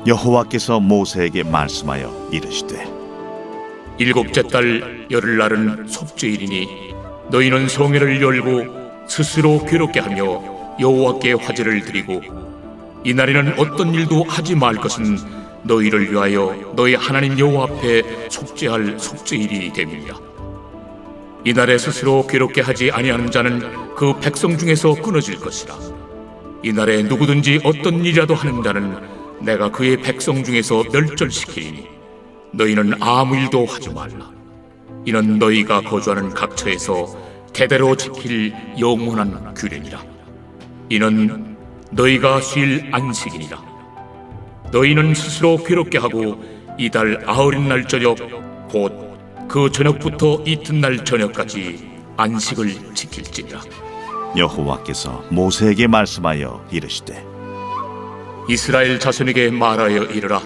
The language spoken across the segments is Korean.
여호와께서 모세에게 말씀하여 이르시되 일곱째 달 열흘날은 속죄일이니 너희는 성회를 열고 스스로 괴롭게 하며 여호와께 화제를 드리고 이날에는 어떤 일도 하지 말 것은 너희를 위하여 너희 하나님 여호와 앞에 속죄할 속죄일이 됨이니라. 이날에 스스로 괴롭게 하지 아니하는 자는 그 백성 중에서 끊어질 것이라. 이날에 누구든지 어떤 일이라도 하는 자는 내가 그의 백성 중에서 멸절시키리니 너희는 아무 일도 하지 말라. 이는 너희가 거주하는 각처에서 대대로 지킬 영원한 규례니라. 이는 너희가 쉴 안식이니라. 너희는 스스로 괴롭게 하고 이달 아흔날 저녁 곧 그 저녁부터 이튿날 저녁까지 안식을 지킬지니라. 여호와께서 모세에게 말씀하여 이르시되 이스라엘 자손에게 말하여 이르라.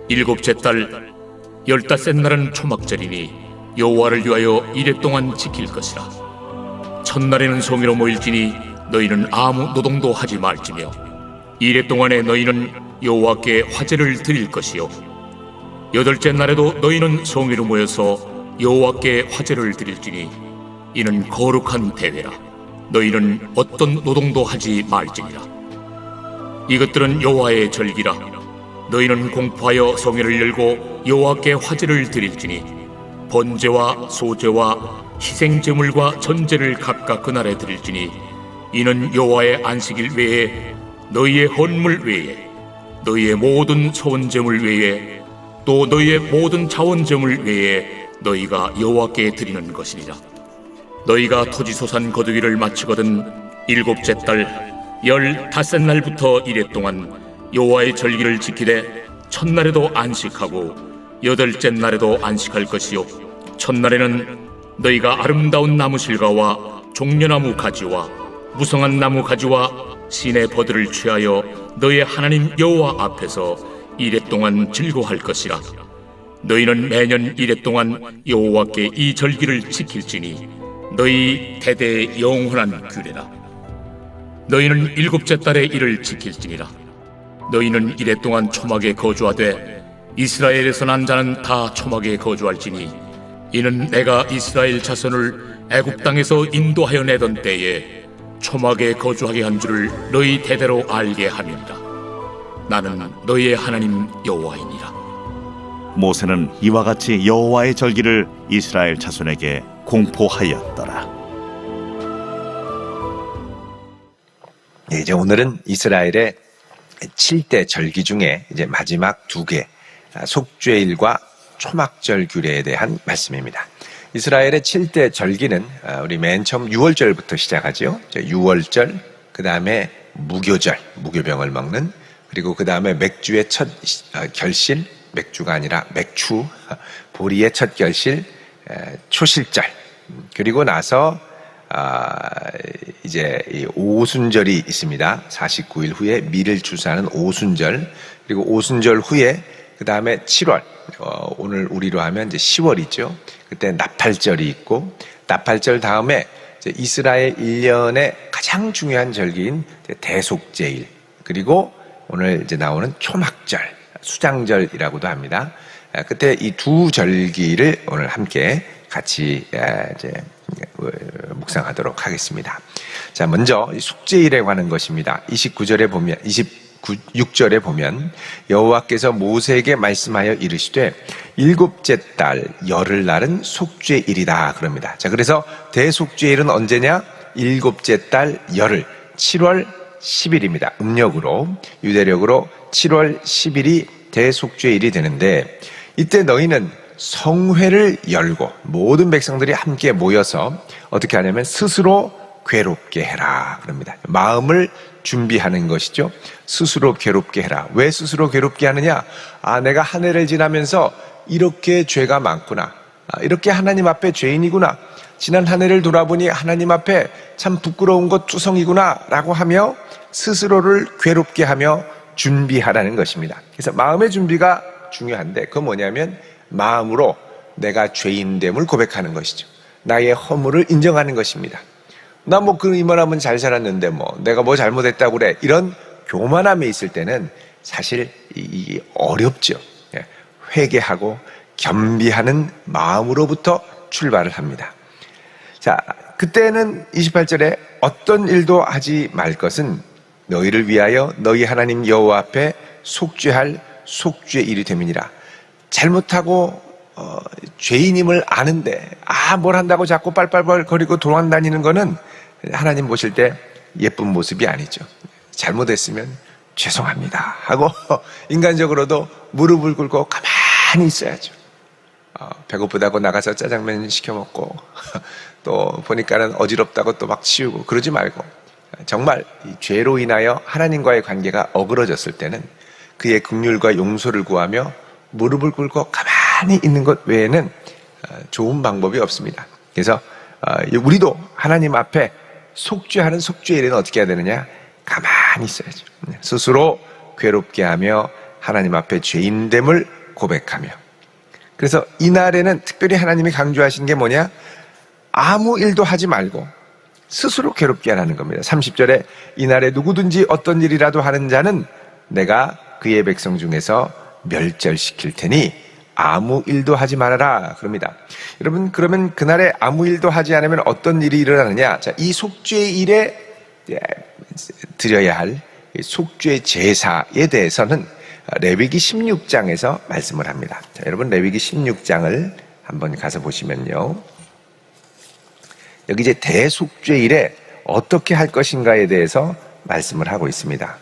일곱째 달 열닷새 날은 초막절이니 여호와를 위하여 이레 동안 지킬 것이라. 첫날에는 성회로 모일지니 너희는 아무 노동도 하지 말지며 이레 동안에 너희는 여호와께 화제를 드릴 것이요 여덟째 날에도 너희는 성회로 모여서 여호와께 화제를 드릴지니 이는 거룩한 대회라. 너희는 어떤 노동도 하지 말지니라. 이것들은 여호와의 절기라. 너희는 공포하여 성회를 열고 여호와께 화제를 드릴지니 번제와 소제와 희생제물과 전제를 각각 그날에 드릴지니 이는 여호와의 안식일 외에 너희의 헌물 외에 너희의 모든 소원제물 외에 또 너희의 모든 자원제물 외에 너희가 여호와께 드리는 것이니라. 너희가 토지소산 거두기를 마치거든 일곱째 달 열닷새 날부터 이레 동안 여호와의 절기를 지키되 첫날에도 안식하고 여덟째 날에도 안식할 것이요 첫날에는 너희가 아름다운 나무 실과와 종려나무 가지와 무성한 나무 가지와 신의 버들을 취하여 너희의 하나님 여호와 앞에서 이레 동안 즐거워할 것이라. 너희는 매년 이레 동안 여호와께 이 절기를 지킬지니 너희 대대의 영원한 규례라. 너희는 일곱째 달에 이를 지킬지니라. 너희는 이레 동안 초막에 거주하되 이스라엘에서 난 자는 다 초막에 거주할지니 이는 내가 이스라엘 자손을 애굽 땅에서 인도하여 내던 때에 초막에 거주하게 한 줄을 너희 대대로 알게 함이니라. 나는 너희의 하나님 여호와이니라. 모세는 이와 같이 여호와의 절기를 이스라엘 자손에게 공포하였더라. 이제 오늘은 이스라엘의 7대 절기 중에 이제 마지막 2개, 속죄일과 초막절 규례에 대한 말씀입니다. 이스라엘의 7대 절기는 우리 맨 처음 6월절부터 시작하죠. 6월절, 그 다음에 무교절, 무교병을 먹는, 그리고 그 다음에 맥주의 첫 결실, 맥주가 아니라 맥추, 보리의 첫 결실, 초실절, 그리고 나서 이제 이 오순절이 있습니다. 49일 후에 밀을 추수하는 오순절, 그리고 오순절 후에 그 다음에 7월, 오늘 우리로 하면 이제 10월이죠. 그때 나팔절이 있고, 나팔절 다음에 이제 이스라엘 1년의 가장 중요한 절기인 대속죄일, 그리고 오늘 이제 나오는 초막절, 수장절이라고도 합니다. 그때 이 두 절기를 오늘 함께 같이 이제 묵상하도록 하겠습니다. 자, 먼저 속죄일에 관한 것입니다. 29절에 보면 26절에 보면 여호와께서 모세에게 말씀하여 이르시되 일곱째 달 열흘날은 속죄일이다 그럽니다. 자, 그래서 대속죄일은 언제냐? 일곱째 달 열흘 7월 10일입니다. 음력으로, 유대력으로 7월 10일이 대속죄일이 되는데 이때 너희는 성회를 열고 모든 백성들이 함께 모여서 어떻게 하냐면 스스로 괴롭게 해라 그럽니다. 마음을 준비하는 것이죠. 스스로 괴롭게 해라. 왜 스스로 괴롭게 하느냐? 내가 한 해를 지나면서 이렇게 죄가 많구나. 이렇게 하나님 앞에 죄인이구나. 지난 한 해를 돌아보니 하나님 앞에 참 부끄러운 것 투성이구나 라고 하며 스스로를 괴롭게 하며 준비하라는 것입니다. 그래서 마음의 준비가 중요한데 그건 뭐냐면 마음으로 내가 죄인됨을 고백하는 것이죠. 나의 허물을 인정하는 것입니다. 나 뭐 그 이만하면 잘 살았는데 뭐 내가 뭐 잘못했다고 그래. 이런 교만함에 있을 때는 사실 이게 어렵죠. 회개하고 겸비하는 마음으로부터 출발을 합니다. 자, 그때는 28절에 어떤 일도 하지 말 것은 너희를 위하여 너희 하나님 여호와 앞에 속죄할 속죄의 일이 됨이니라. 잘못하고 죄인임을 아는데 뭘 한다고 자꾸 빨빨빨거리고 도망다니는 거는 하나님 보실 때 예쁜 모습이 아니죠. 잘못했으면 죄송합니다 하고 인간적으로도 무릎을 꿇고 가만히 있어야죠. 배고프다고 나가서 짜장면 시켜 먹고 또 보니까는 어지럽다고 또 막 치우고 그러지 말고, 정말 이 죄로 인하여 하나님과의 관계가 어그러졌을 때는 그의 긍휼과 용서를 구하며 무릎을 꿇고 가만히 있는 것 외에는 좋은 방법이 없습니다. 그래서 우리도 하나님 앞에 속죄하는 속죄의 일에는 어떻게 해야 되느냐? 가만히 있어야죠. 스스로 괴롭게 하며 하나님 앞에 죄인됨을 고백하며. 그래서 이날에는 특별히 하나님이 강조하시는 게 뭐냐? 아무 일도 하지 말고 스스로 괴롭게 하라는 겁니다. 30절에 이날에 누구든지 어떤 일이라도 하는 자는 내가 그의 백성 중에서 멸절시킬 테니 아무 일도 하지 말아라 그럽니다. 여러분, 그러면 그날에 아무 일도 하지 않으면 어떤 일이 일어나느냐? 자, 이 속죄의 일에 드려야 할 속죄 제사에 대해서는 레위기 16장에서 말씀을 합니다. 자, 여러분, 레위기 16장을 한번 가서 보시면요, 여기 이제 대속죄일에 어떻게 할 것인가에 대해서 말씀을 하고 있습니다.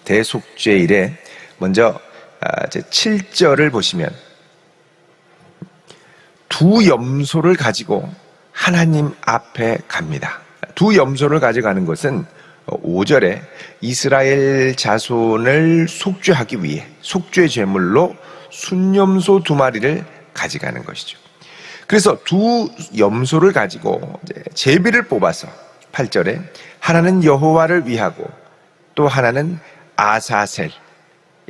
대속죄일에 먼저 7절을 보시면 두 염소를 가지고 하나님 앞에 갑니다. 두 염소를 가져가는 것은 5절에 이스라엘 자손을 속죄하기 위해 속죄 제물로 순염소 2마리를 가져가는 것이죠. 그래서 두 염소를 가지고 제비를 뽑아서 8절에 하나는 여호와를 위하고 또 하나는 아사셀.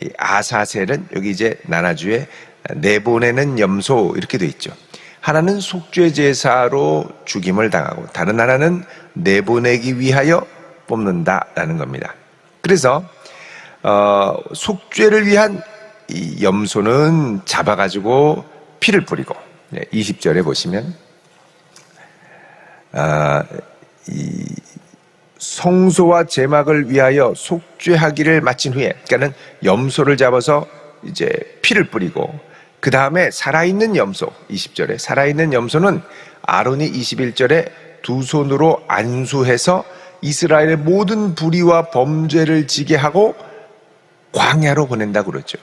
이 아사셀은 여기 이제 나라주에 내보내는 염소 이렇게 돼 있죠. 하나는 속죄 제사로 죽임을 당하고 다른 하나는 내보내기 위하여 뽑는다라는 겁니다. 그래서 속죄를 위한 이 염소는 잡아가지고 피를 뿌리고 20절에 보시면 이 성소와 제막을 위하여 속죄하기를 마친 후에, 그러니까는 염소를 잡아서 이제 피를 뿌리고 그 다음에 살아있는 염소, 20절에 살아있는 염소는 아론이 21절에 두 손으로 안수해서 이스라엘의 모든 불의와 범죄를 지게 하고 광야로 보낸다고 그러죠.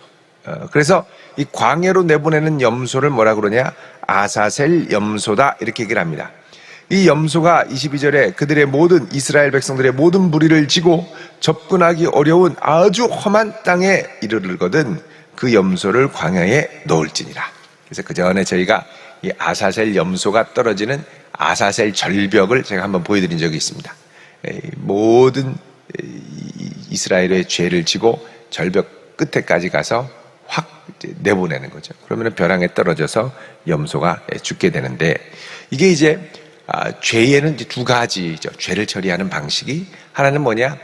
그래서 이 광야로 내보내는 염소를 뭐라 그러냐? 아사셀 염소다 이렇게 얘기를 합니다. 이 염소가 22절에 그들의 모든 이스라엘 백성들의 모든 불의를 지고 접근하기 어려운 아주 험한 땅에 이르르거든 그 염소를 광야에 넣을지니라. 그래서 그 전에 저희가 이 아사셀 염소가 떨어지는 아사셀 절벽을 제가 한번 보여드린 적이 있습니다. 모든 이스라엘의 죄를 지고 절벽 끝에까지 가서 확 내보내는 거죠. 그러면 벼랑에 떨어져서 염소가 죽게 되는데, 이게 이제 죄에는 이제 두 가지죠. 죄를 처리하는 방식이, 하나는 뭐냐?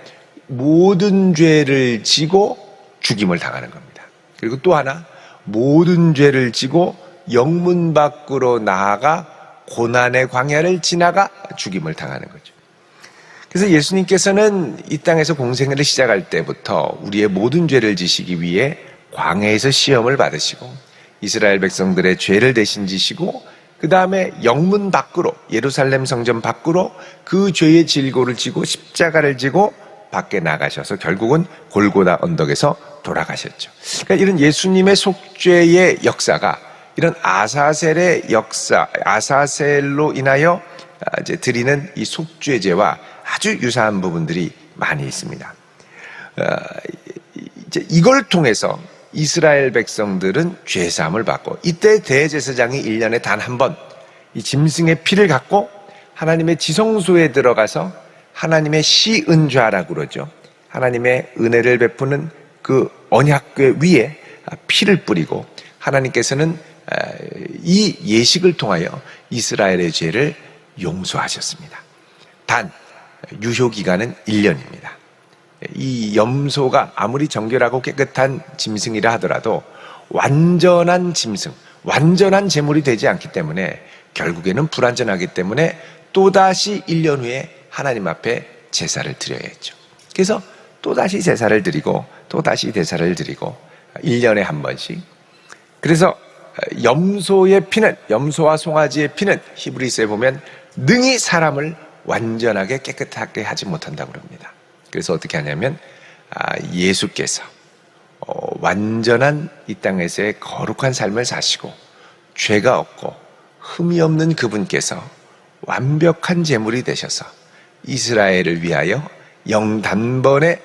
모든 죄를 지고 죽임을 당하는 겁니다. 그리고 또 하나, 모든 죄를 지고 영문 밖으로 나아가 고난의 광야를 지나가 죽임을 당하는 거죠. 그래서 예수님께서는 이 땅에서 공생애를 시작할 때부터 우리의 모든 죄를 지시기 위해 광야에서 시험을 받으시고 이스라엘 백성들의 죄를 대신 지시고 그 다음에 영문 밖으로, 예루살렘 성전 밖으로 그 죄의 질고를 지고 십자가를 지고 밖에 나가셔서 결국은 골고다 언덕에서 돌아가셨죠. 그러니까 이런 예수님의 속죄의 역사가 이런 아사셀의 역사, 아사셀로 인하여 이제 드리는 이 속죄제와 아주 유사한 부분들이 많이 있습니다. 이제 이걸 통해서 이스라엘 백성들은 죄사함을 받고, 이때 대제사장이 1년에 단 한 번 이 짐승의 피를 갖고 하나님의 지성소에 들어가서 하나님의 시은좌라고 그러죠. 하나님의 은혜를 베푸는 그 언약궤 위에 피를 뿌리고 하나님께서는 이 예식을 통하여 이스라엘의 죄를 용서하셨습니다. 단 유효기간은 1년입니다. 이 염소가 아무리 정결하고 깨끗한 짐승이라 하더라도 완전한 짐승, 완전한 제물이 되지 않기 때문에 결국에는 불완전하기 때문에 또다시 1년 후에 하나님 앞에 제사를 드려야 했죠. 그래서 또다시 제사를 드리고 또다시 제사를 드리고 1년에 한 번씩. 그래서 염소의 피는, 염소와 송아지의 피는 히브리서에 보면 능히 사람을 완전하게 깨끗하게 하지 못한다고 합니다. 그래서 어떻게 하냐면 예수께서 완전한 이 땅에서의 거룩한 삶을 사시고 죄가 없고 흠이 없는 그분께서 완벽한 제물이 되셔서 이스라엘을 위하여 영단번의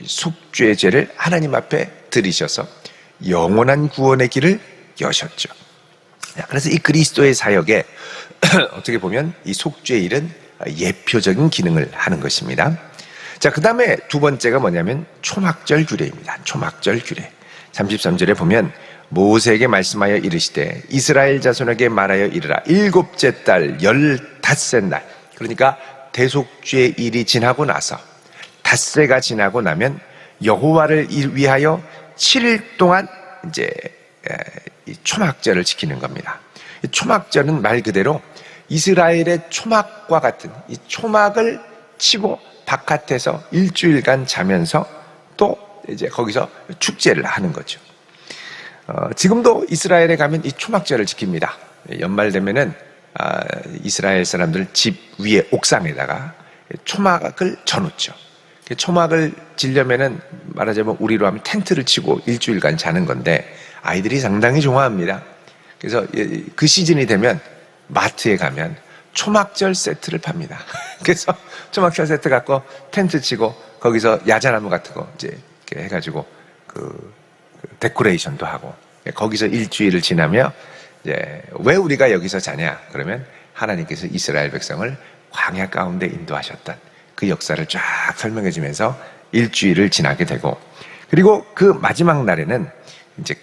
속죄죄를 하나님 앞에 드리셔서 영원한 구원의 길을 여셨죠. 그래서 이 그리스도의 사역에 어떻게 보면 이 속죄일은 예표적인 기능을 하는 것입니다. 자, 그 다음에 두 번째가 뭐냐면 초막절 규례입니다. 초막절 규례. 33절에 보면 모세에게 말씀하여 이르시되 이스라엘 자손에게 말하여 이르라. 7째 달 15째 날, 그러니까 대속죄일이 지나고 나서 닷새가 지나고 나면 여호와를 위하여 7일 동안 이제 이 초막절을 지키는 겁니다. 이 초막절은 말 그대로 이스라엘의 초막과 같은 이 초막을 치고 바깥에서 일주일간 자면서 또 이제 거기서 축제를 하는 거죠. 지금도 이스라엘에 가면 이 초막절을 지킵니다. 연말 되면은 이스라엘 사람들 집 위에 옥상에다가 초막을 쳐놓죠. 초막을 지려면은 말하자면 우리로 하면 텐트를 치고 일주일간 자는 건데 아이들이 상당히 좋아합니다. 그래서 그 시즌이 되면 마트에 가면 초막절 세트를 팝니다. 그래서 초막절 세트 갖고 텐트 치고 거기서 야자나무 같은 거 이제 이렇게 해가지고 그 데코레이션도 하고 거기서 일주일을 지나며 이제 왜 우리가 여기서 자냐? 그러면 하나님께서 이스라엘 백성을 광야 가운데 인도하셨던 그 역사를 쫙 설명해 주면서 일주일을 지나게 되고, 그리고 그 마지막 날에는 이제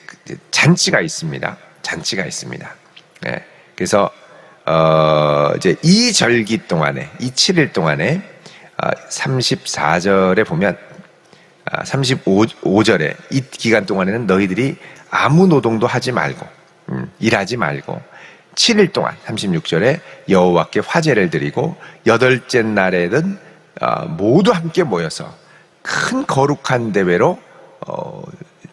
잔치가 있습니다. 잔치가 있습니다. 네. 그래서 이제 이 절기 동안에, 이 7일 동안에 34절에 보면 35절에 이 기간 동안에는 너희들이 아무 노동도 하지 말고 일하지 말고 7일 동안 36절에 여호와께 화제를 드리고 8째 날에는 모두 함께 모여서 큰 거룩한 대회로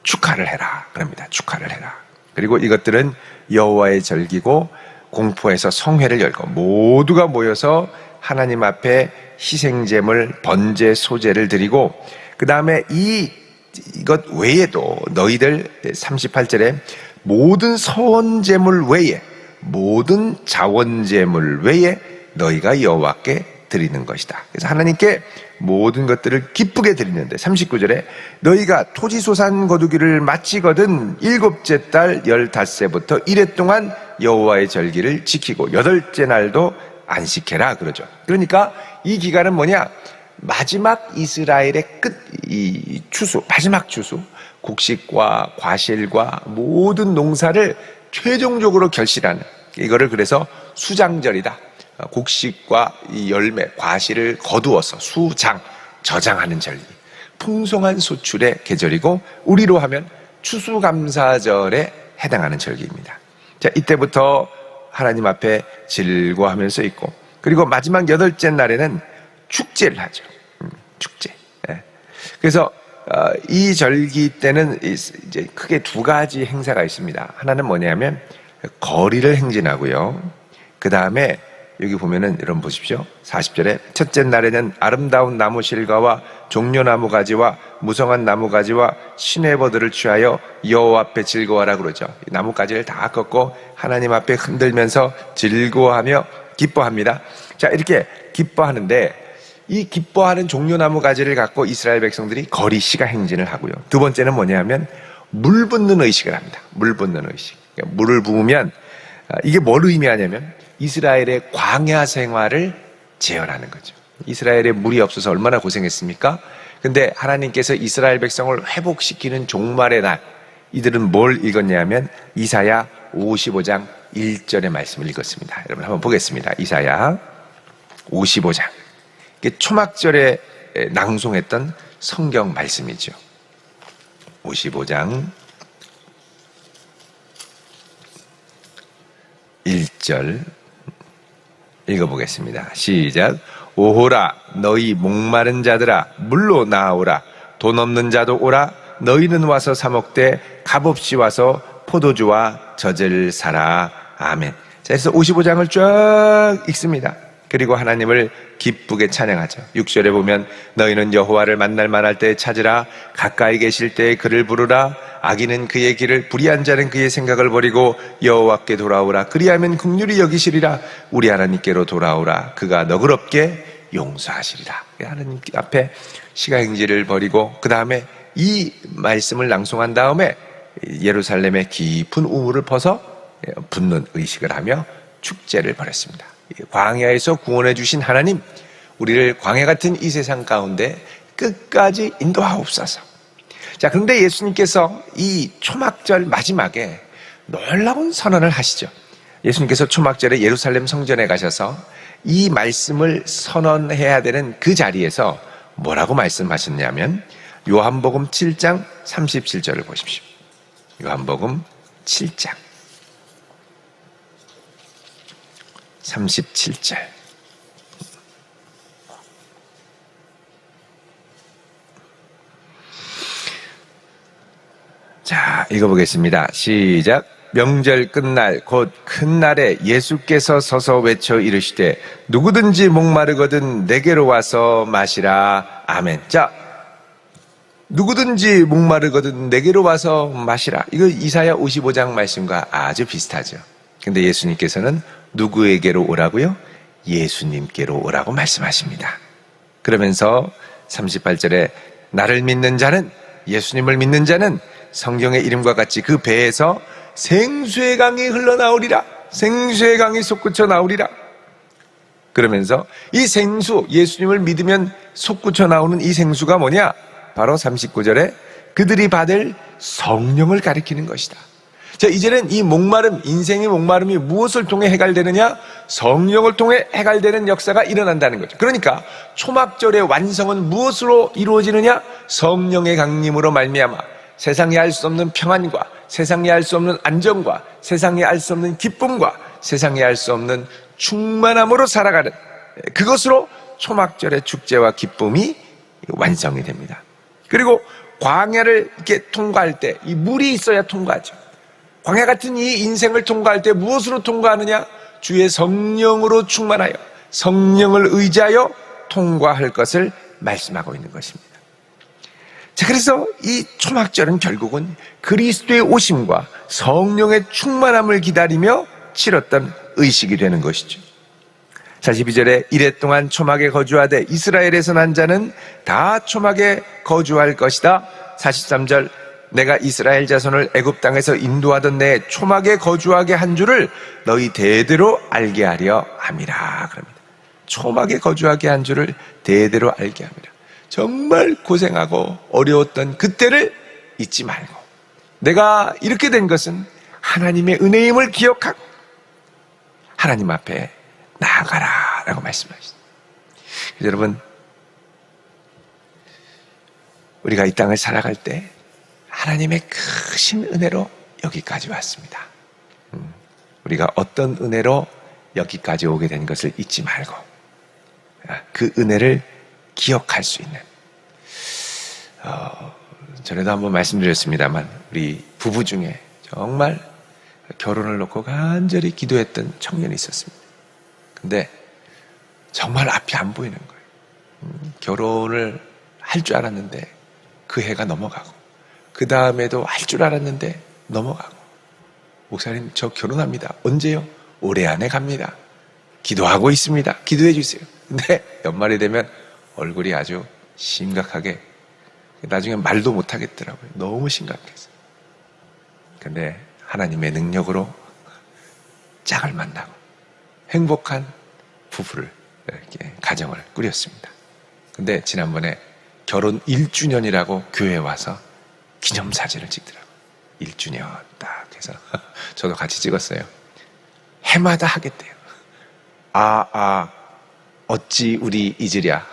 축하를 해라 그럽니다. 축하를 해라. 그리고 이것들은 여호와의 절기고 공포에서 성회를 열고 모두가 모여서 하나님 앞에 희생제물 번제 소제를 드리고, 그 다음에 이것 외에도 너희들 38절에 모든 서원제물 외에 모든 자원제물 외에 너희가 여호와께 드리는 것이다. 그래서 하나님께 모든 것들을 기쁘게 드리는데 39절에 너희가 토지소산 거두기를 마치거든 7째 달 15세부터 1회 동안 여호와의 절기를 지키고 8째 날도 안식해라 그러죠. 그러니까 이 기간은 뭐냐? 마지막 이스라엘의 이 추수, 마지막 추수, 곡식과 과실과 모든 농사를 최종적으로 결실하는, 이거를 그래서 수장절이다. 곡식과 이 열매, 과실을 거두어서 수장, 저장하는 절기, 풍성한 소출의 계절이고 우리로 하면 추수감사절에 해당하는 절기입니다. 자, 이때부터 하나님 앞에 즐거워하면서 있고, 그리고 마지막 8째 날에는 축제를 하죠. 축제. 예. 그래서 이 절기 때는 이제 크게 두 가지 행사가 있습니다. 하나는 뭐냐면 거리를 행진하고요. 그 다음에 여기 보면은 여러분 보십시오. 40절에 첫째 날에는 아름다운 나무 실과와 종려나무 가지와 무성한 나무 가지와 시내버들을 취하여 여호와 앞에 즐거워하라 그러죠. 나뭇가지를 다 꺾고 하나님 앞에 흔들면서 즐거워하며 기뻐합니다. 자, 이렇게 기뻐하는데 이 기뻐하는 종려나무 가지를 갖고 이스라엘 백성들이 거리 시가 행진을 하고요. 두 번째는 뭐냐면 물 붓는 의식을 합니다. 물 붓는 의식. 그러니까 물을 부으면 이게 뭘 의미하냐면 이스라엘의 광야 생활을 재현하는 거죠. 이스라엘에 물이 없어서 얼마나 고생했습니까? 근데 하나님께서 이스라엘 백성을 회복시키는 종말의 날, 이들은 뭘 읽었냐면 이사야 55장 1절의 말씀을 읽었습니다. 여러분 한번 보겠습니다. 이사야 55장. 초막절에 낭송했던 성경 말씀이죠. 55장 1절 읽어보겠습니다. 시작. 오호라 너희 목마른 자들아 물로 나아오라. 돈 없는 자도 오라. 너희는 와서 사 먹되 값없이 와서 포도주와 젖을 사라. 아멘. 자, 그래서 55장을 쫙 읽습니다. 그리고 하나님을 기쁘게 찬양하죠. 6절에 보면 너희는 여호와를 만날 만할 때 찾으라. 가까이 계실 때 그를 부르라. 악인은 그의 길을, 불의한 자는 그의 생각을 버리고 여호와께 돌아오라. 그리하면 긍휼히 여기시리라. 우리 하나님께로 돌아오라. 그가 너그럽게 용서하시리라. 하나님 앞에 시가행지를 버리고 그 다음에 이 말씀을 낭송한 다음에 예루살렘의 깊은 우물을 퍼서 붓는 의식을 하며 축제를 벌였습니다. 광야에서 구원해 주신 하나님, 우리를 광야 같은 이 세상 가운데 끝까지 인도하옵소서. 자, 그런데 예수님께서 이 초막절 마지막에 놀라운 선언을 하시죠. 예수님께서 초막절에 예루살렘 성전에 가셔서 이 말씀을 선언해야 되는 그 자리에서 뭐라고 말씀하셨냐면 요한복음 7장 37절을 보십시오. 요한복음 7장 37절. 자, 읽어보겠습니다. 시작. 명절 끝날 곧 큰 날에 예수께서 서서 외쳐 이르시되 누구든지 목마르거든 내게로 와서 마시라. 아멘. 자, 누구든지 목마르거든 내게로 와서 마시라. 이거 이사야 55장 말씀과 아주 비슷하죠. 근데 예수님께서는 누구에게로 오라고요? 예수님께로 오라고 말씀하십니다. 그러면서 38절에 나를 믿는 자는, 예수님을 믿는 자는 성경의 이름과 같이 그 배에서 생수의 강이 흘러나오리라. 생수의 강이 솟구쳐 나오리라. 그러면서 이 생수, 예수님을 믿으면 솟구쳐 나오는 이 생수가 뭐냐? 바로 39절에 그들이 받을 성령을 가리키는 것이다. 자, 이제는 이 목마름, 인생의 목마름이 무엇을 통해 해갈되느냐? 성령을 통해 해갈되는 역사가 일어난다는 거죠. 그러니까 초막절의 완성은 무엇으로 이루어지느냐? 성령의 강림으로 말미암아 세상이 알 수 없는 평안과, 세상이 알 수 없는 안정과, 세상이 알 수 없는 기쁨과, 세상이 알 수 없는 충만함으로 살아가는, 그것으로 초막절의 축제와 기쁨이 완성이 됩니다. 그리고 광야를 이렇게 통과할 때 이 물이 있어야 통과하죠. 광야 같은 이 인생을 통과할 때 무엇으로 통과하느냐? 주의 성령으로 충만하여 성령을 의지하여 통과할 것을 말씀하고 있는 것입니다. 자, 그래서 이 초막절은 결국은 그리스도의 오심과 성령의 충만함을 기다리며 치렀던 의식이 되는 것이죠. 42절에 이래 동안 초막에 거주하되 이스라엘에서 난 자는 다 초막에 거주할 것이다. 43절 내가 이스라엘 자손을 애굽 땅에서 인도하던 내 초막에 거주하게 한 줄을 너희 대대로 알게 하려 함이라. 그럽니다. 초막에 거주하게 한 줄을 대대로 알게 함이라. 정말 고생하고 어려웠던 그때를 잊지 말고, 내가 이렇게 된 것은 하나님의 은혜임을 기억하고 하나님 앞에 나아가라 라고 말씀하시죠. 여러분, 우리가 이 땅을 살아갈 때 하나님의 크신 은혜로 여기까지 왔습니다. 우리가 어떤 은혜로 여기까지 오게 된 것을 잊지 말고 그 은혜를 기억할 수 있는, 전에도 한번 말씀드렸습니다만 우리 부부 중에 정말 결혼을 놓고 간절히 기도했던 청년이 있었습니다. 근데 정말 앞이 안 보이는 거예요. 결혼을 할 줄 알았는데 그 해가 넘어가고, 그 다음에도 할 줄 알았는데 넘어가고, 목사님 저 결혼합니다. 언제요? 올해 안에 갑니다. 기도하고 있습니다. 기도해 주세요. 근데 연말이 되면 얼굴이 아주 심각하게, 나중에 말도 못 하겠더라고요. 너무 심각해서. 근데 하나님의 능력으로 짝을 만나고 행복한 부부를, 이렇게 가정을 꾸렸습니다. 근데 지난번에 결혼 1주년이라고 교회에 와서 기념사진을 찍더라고요. 1주년 딱 해서 저도 같이 찍었어요. 해마다 하겠대요. 어찌 우리 잊으랴.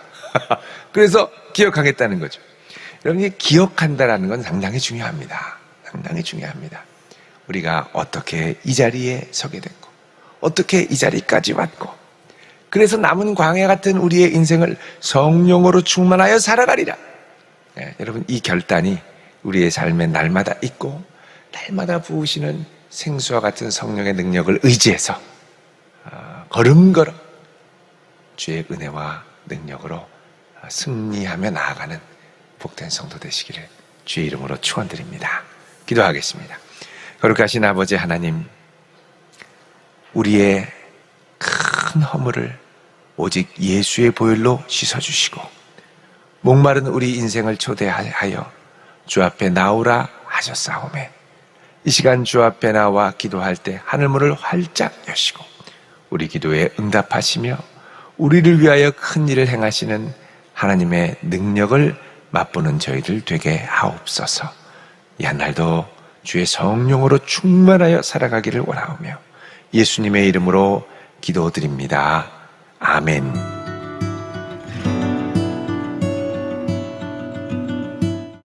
그래서 기억하겠다는 거죠. 여러분이 기억한다라는 건 상당히 중요합니다. 상당히 중요합니다. 우리가 어떻게 이 자리에 서게 됐고, 어떻게 이 자리까지 왔고, 그래서 남은 광야 같은 우리의 인생을 성령으로 충만하여 살아가리라. 여러분, 이 결단이 우리의 삶에 날마다 있고, 날마다 부으시는 생수와 같은 성령의 능력을 의지해서 걸음걸음 주의 은혜와 능력으로 승리하며 나아가는 복된 성도 되시기를 주의 이름으로 축원드립니다. 기도하겠습니다. 거룩하신 아버지 하나님, 우리의 큰 허물을 오직 예수의 보혈로 씻어주시고 목마른 우리 인생을 초대하여 주 앞에 나오라 하셨사오매, 이 시간 주 앞에 나와 기도할 때 하늘문을 활짝 여시고 우리 기도에 응답하시며 우리를 위하여 큰 일을 행하시는 하나님의 능력을 맛보는 저희들 되게 하옵소서. 이 한 날도 주의 성령으로 충만하여 살아가기를 원하오며 예수님의 이름으로 기도드립니다. 아멘.